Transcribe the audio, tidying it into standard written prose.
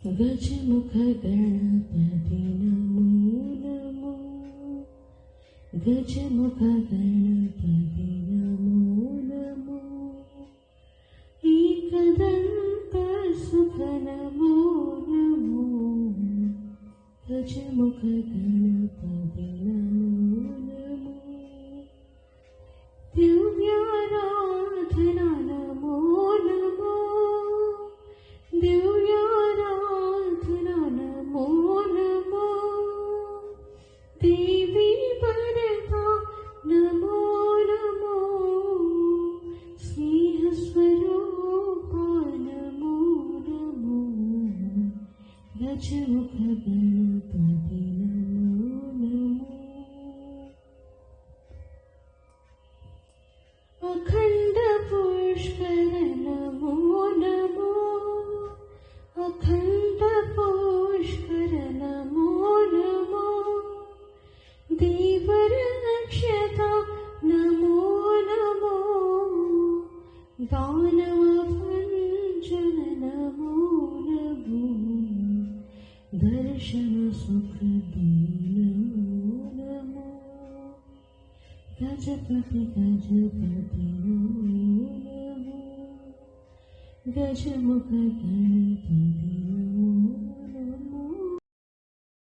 गजमुख गणपति नमो नमो, गजमुख गणपति नमो नमो, एकदंत सुख नमो नमो, गजमुख गणपति नमो नमो, दिव्याराधना नमो नमो, दिव्याराधना नमो नमो, देवी वरदा नमो नमो, स्नेह स्वरूपा नमो नमो, गजमुख गणपति नमो नमो, अखंड पुष्कर नमो नमो, अखंड पुष्कर नमो नमो, देवर नक्षता नमो नमो, दानव भंजन नमो नमो, दर्शन सुख नमो नमो, गजपति गजपति नमो नमो, गजमुख गणपति